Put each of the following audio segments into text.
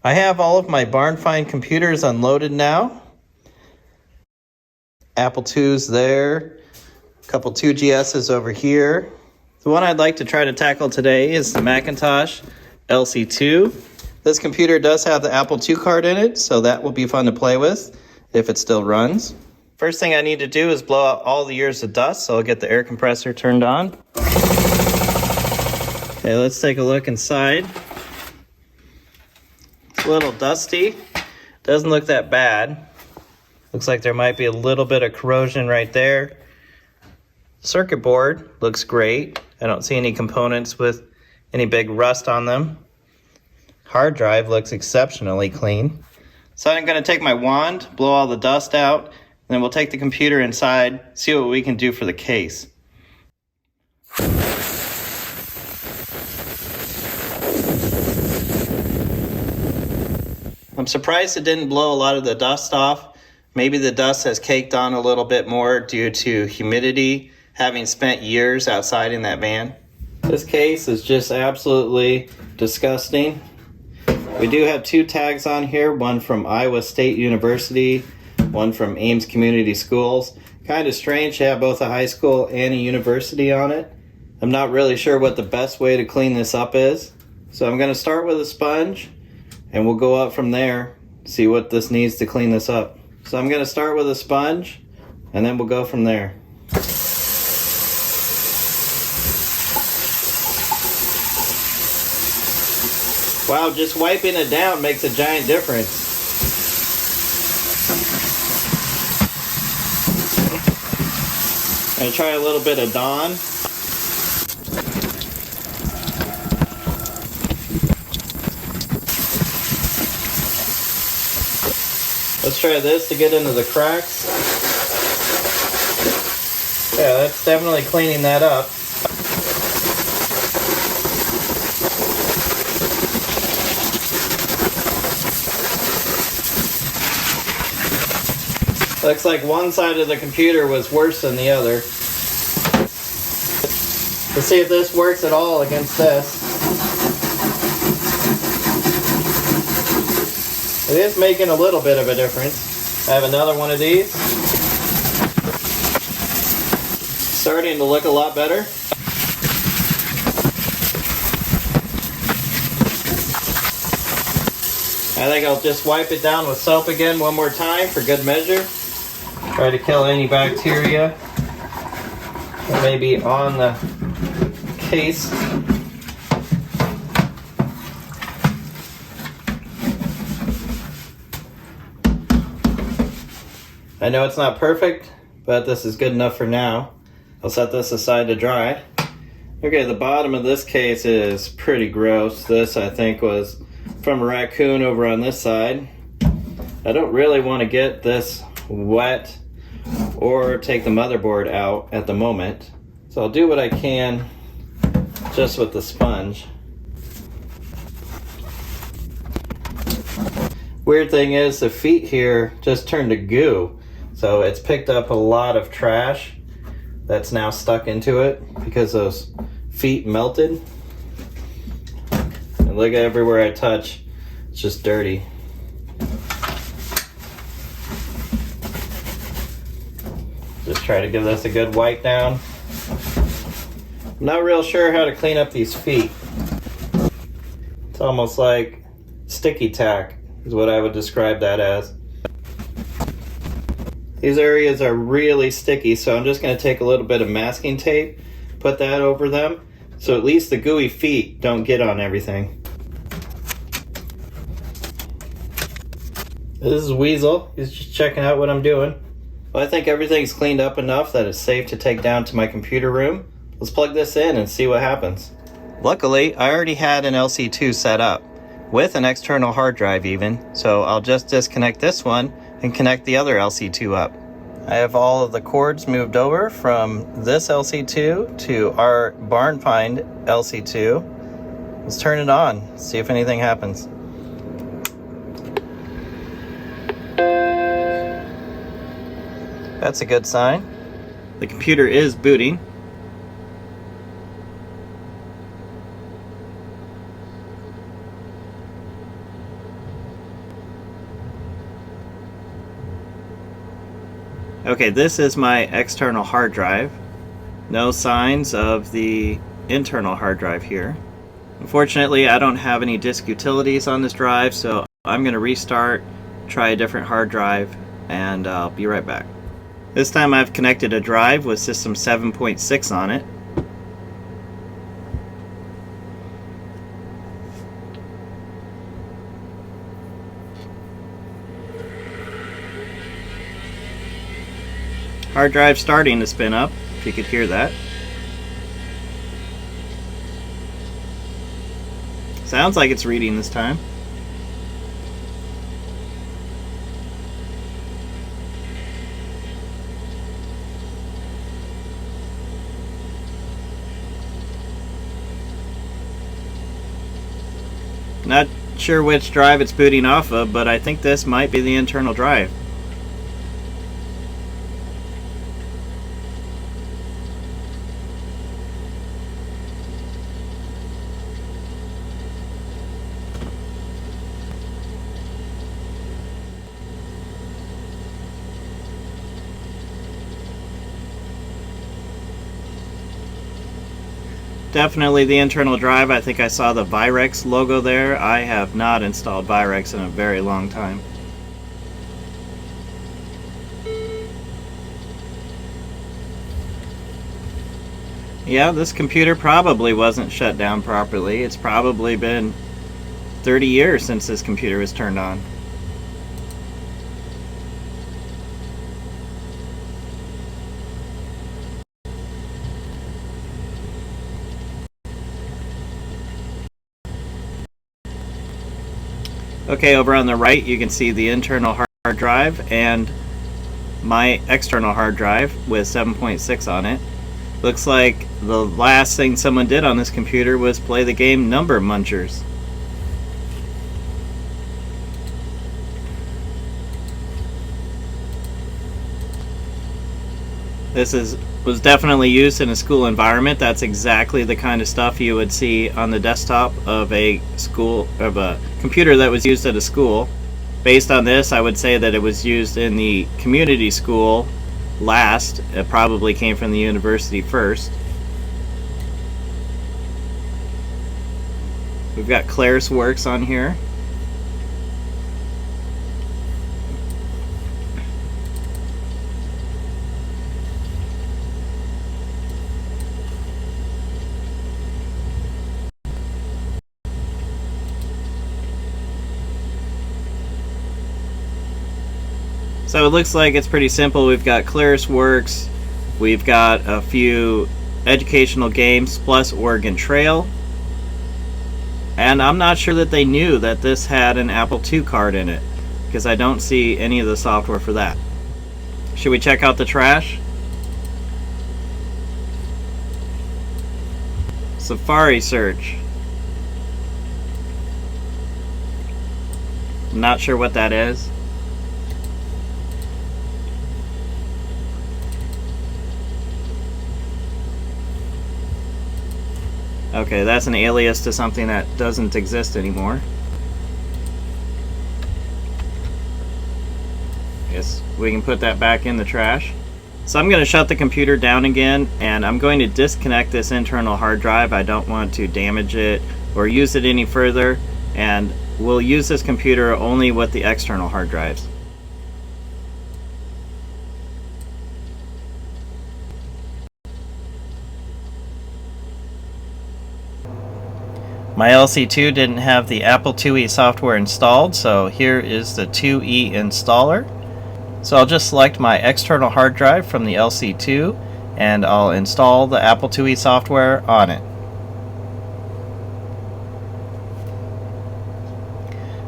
I have all of my Barn Find computers unloaded now. Apple II's there, a couple 2GS's over here. The one I'd like to try to tackle today is the Macintosh LC2. This computer does have the Apple II card in it, so that will be fun to play with if it still runs. First thing I need to do is blow out all the years of dust, so I'll get the air compressor turned on. Okay, let's take a look inside. It's a little dusty. Doesn't look that bad. Looks like there might be a little bit of corrosion right there. Circuit board looks great. I don't see any components with any big rust on them. Hard drive looks exceptionally clean. So I'm going to take my wand, blow all the dust out, and then we'll take the computer inside, see what we can do for the case. I'm surprised it didn't blow a lot of the dust off. Maybe the dust has caked on a little bit more due to humidity, having spent years outside in that van. This case is just absolutely disgusting. We do have two tags on here, one from Iowa State University, one from Ames Community Schools. Kind of strange to have both a high school and a university on it. I'm not really sure what the best way to clean this up is. So I'm going to start with a sponge and we'll go up from there, see what this needs to clean this up. So I'm going to start with a sponge and then we'll go from there. Wow, just wiping it down makes a giant difference. I'm going to try a little bit of Dawn. Let's try this to get into the cracks. Yeah, that's definitely cleaning that up. Looks like one side of the computer was worse than the other. Let's see if this works at all against this. It is making a little bit of a difference. I have another one of these. Starting to look a lot better. I think I'll just wipe it down with soap again one more time for good measure. Try to kill any bacteria that may be on the case. I know it's not perfect, but this is good enough for now. I'll set this aside to dry. Okay, the bottom of this case is pretty gross. This, I think, was from a raccoon over on this side. I don't really want to get this wet or take the motherboard out at the moment. So I'll do what I can just with the sponge. Weird thing is the feet here just turned to goo. So it's picked up a lot of trash that's now stuck into it because those feet melted. And look at everywhere I touch, it's just dirty. Just try to give this a good wipe down. I'm not real sure how to clean up these feet. It's almost like sticky tack is what I would describe that as. These areas are really sticky, so I'm just going to take a little bit of masking tape, put that over them, so at least the gooey feet don't get on everything. This is Weasel. He's just checking out what I'm doing. Well, I think everything's cleaned up enough that it's safe to take down to my computer room. Let's plug this in and see what happens. Luckily, I already had an LC2 set up, with an external hard drive even, so I'll just disconnect this one and connect the other LC2 up. I have all of the cords moved over from this LC2 to our Barn Find LC2. Let's turn it on, see if anything happens. That's a good sign. The computer is booting. Okay, this is my external hard drive. No signs of the internal hard drive here. Unfortunately, I don't have any disk utilities on this drive, so I'm going to restart, try a different hard drive, and I'll be right back. This time I've connected a drive with System 7.6 on it. Hard drive starting to spin up, if you could hear that. Sounds like it's reading this time. Not sure which drive it's booting off of, but I think this might be the internal drive. Definitely the internal drive. I think I saw the Virex logo there. I have not installed Virex in a very long time. Yeah, this computer probably wasn't shut down properly. It's probably been 30 years since this computer was turned on. Okay, over on the right you can see the internal hard drive and my external hard drive with 7.6 on it. Looks like the last thing someone did on this computer was play the game Number Munchers. This was definitely used in a school environment. That's exactly the kind of stuff you would see on the desktop of a computer that was used at a school. Based on this, I would say that it was used in the community school last. It probably came from the university first. We've got ClarisWorks on here. So it looks like it's pretty simple. We've got ClarisWorks, we've got a few educational games plus Oregon Trail, and I'm not sure that they knew that this had an Apple II card in it, because I don't see any of the software for that. Should we check out the trash? Safari search. I'm not sure what that is. Okay, that's an alias to something that doesn't exist anymore. Guess we can put that back in the trash. So I'm going to shut the computer down again, and I'm going to disconnect this internal hard drive. I don't want to damage it or use it any further, and we'll use this computer only with the external hard drives. My LC2 didn't have the Apple IIe software installed, so here is the 2e installer. So I'll just select my external hard drive from the LC2 and I'll install the Apple IIe software on it.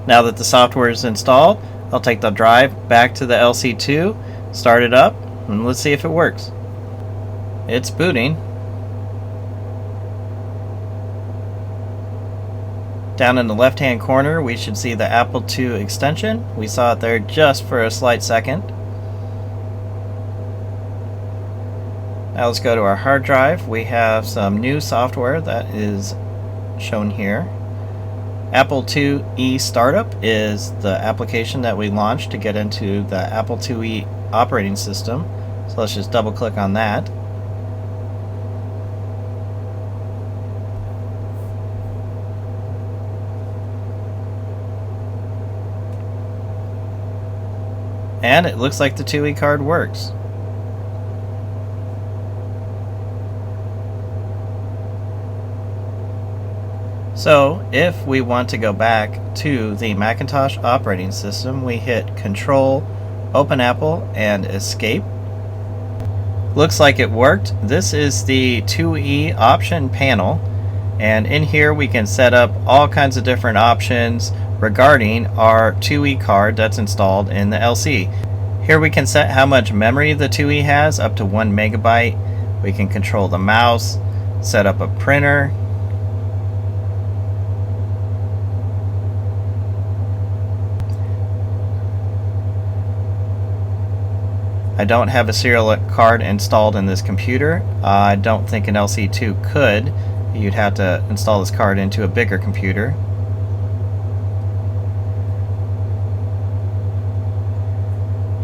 Now that the software is installed, I'll take the drive back to the LC2, start it up, and let's see if it works. It's booting. Down in the left hand corner we should see the Apple II extension. We saw it there just for a slight second. Now let's go to our hard drive. We have some new software that is shown here. Apple IIe Startup is the application that we launched to get into the Apple IIe operating system. So let's just double click on that. And it looks like the IIe card works. So if we want to go back to the Macintosh operating system, we hit Control, Open Apple, and Escape. Looks like it worked. This is the IIe option panel, and in here we can set up all kinds of different options regarding our IIe card that's installed in the LC. Here we can set how much memory the IIe has, up to 1 megabyte. We can control the mouse, set up a printer, I don't have a serial card installed in this computer. I don't think an LC2 could. You'd have to install this card into a bigger computer.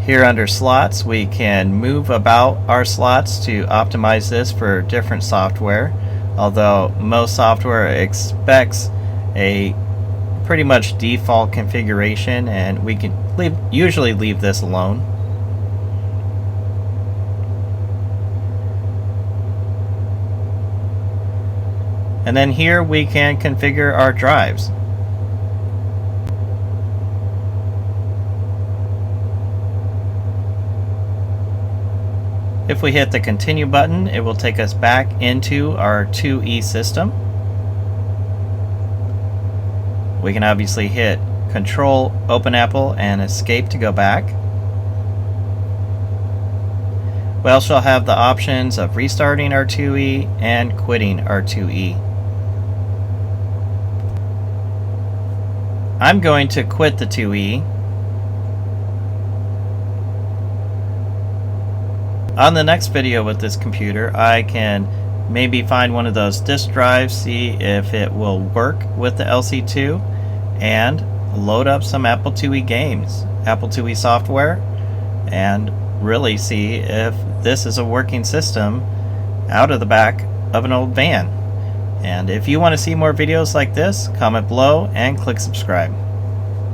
Here under slots, we can move about our slots to optimize this for different software, although most software expects a pretty much default configuration, and we can usually leave this alone. And then here we can configure our drives. If we hit the continue button, it will take us back into our IIe system. We can obviously hit Control, Open Apple, and Escape to go back. We also have the options of restarting our IIe and quitting our IIe. I'm going to quit the IIe. On the next video with this computer, I can maybe find one of those disk drives, see if it will work with the LC2, and load up some Apple IIe games, Apple IIe software, and really see if this is a working system out of the back of an old van. And if you want to see more videos like this, comment below and click subscribe.